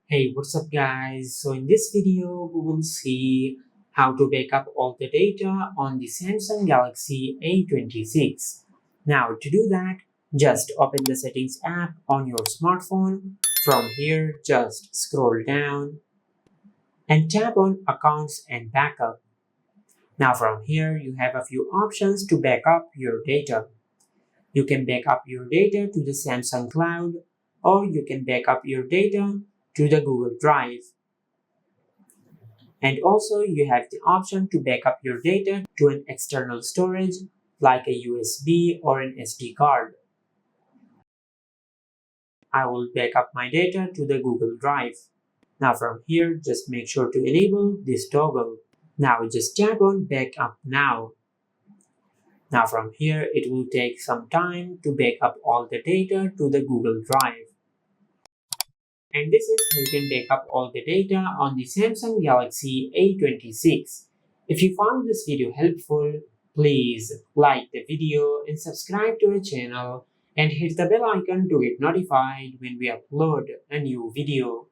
Hey, what's up guys? So in this video, we will see how to backup all the data on the Samsung Galaxy A26. Now to do that, just open the settings app on your smartphone. From here, just scroll down and tap on accounts and backup. Now from here, you have a few options to backup your data. You can backup your data to the Samsung Cloud, or you can backup your data to the Google Drive. And also you have the option to backup your data to an external storage like a USB or an SD card. I will backup my data to the Google Drive. Now from here, just make sure to enable this toggle. Now just tap on Backup Now. Now from here, it will take some time to backup all the data to the Google Drive. And this is how you can backup all the data on the Samsung Galaxy A26. If you found this video helpful, please like the video and subscribe to our channel and hit the bell icon to get notified when we upload a new video.